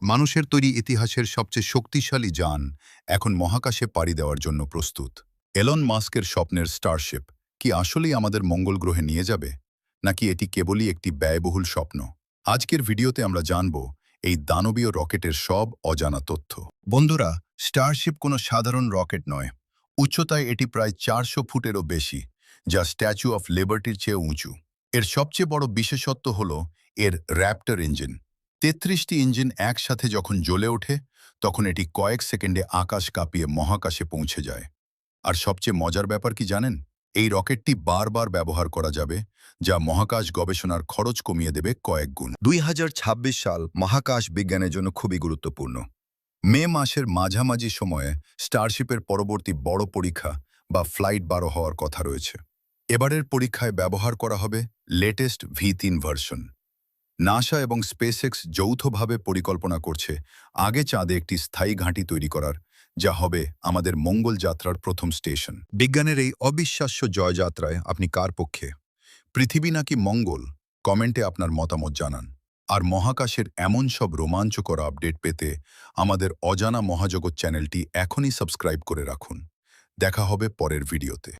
মানুষের তৈরি ইতিহাসের সবচেয়ে শক্তিশালী যান এখন মহাকাশে পাড়ি দেওয়ার জন্য প্রস্তুত। এলন মাস্কের স্বপ্নের স্টারশিপ কি আসলেই আমাদের মঙ্গল গ্রহে নিয়ে যাবে, নাকি এটি কেবলই একটি ব্যয়বহুল স্বপ্ন? আজকের ভিডিওতে আমরা জানব এই দানবীয় রকেটের সব অজানা তথ্য। বন্ধুরা, স্টারশিপ কোনো সাধারণ রকেট নয়। উচ্চতায় এটি প্রায় 400 ফুটেরও বেশি, যা স্ট্যাচু অফ লিবার্টির চেয়ে উঁচু। এর সবচেয়ে বড় বিশেষত্ব হল এর র্যাপ্টর ইঞ্জিন। 33টি ইঞ্জিন একসাথে যখন জ্বলে ওঠে, তখন এটি কয়েক সেকেন্ডে আকাশ কাঁপিয়ে মহাকাশে পৌঁছে যায়। আর সবচেয়ে মজার ব্যাপার কি জানেন? এই রকেটটি বারবার ব্যবহার করা যাবে, যা মহাকাশ গবেষণার খরচ কমিয়ে দেবে কয়েক গুণ। 2026 সাল মহাকাশ বিজ্ঞানের জন্য খুবই গুরুত্বপূর্ণ। মে মাসের মাঝামাঝি সময়ে স্টারশিপের পরবর্তী বড় পরীক্ষা বা ফ্লাইট 12 হওয়ার কথা রয়েছে। এবারের পরীক্ষায় ব্যবহার করা হবে লেটেস্ট V3 ভার্সন। নাসা এবং স্পেসএক্স যৌথভাবে পরিকল্পনা করছে আগে চাঁদে একটি স্থায়ী ঘাঁটি তৈরি করার, যা হবে আমাদের মঙ্গল যাত্রার প্রথম স্টেশন। বিজ্ঞানের এই অবিশ্বাস্য জয়যাত্রায় আপনি কার পক্ষে? পৃথিবী নাকি মঙ্গল? কমেন্টে আপনার মতামত জানান। আর মহাকাশের এমন সব রোমাঞ্চকর আপডেট পেতে আমাদের অজানা মহাজগৎ চ্যানেলটি এখনই সাবস্ক্রাইব করে রাখুন। দেখা হবে পরের ভিডিওতে।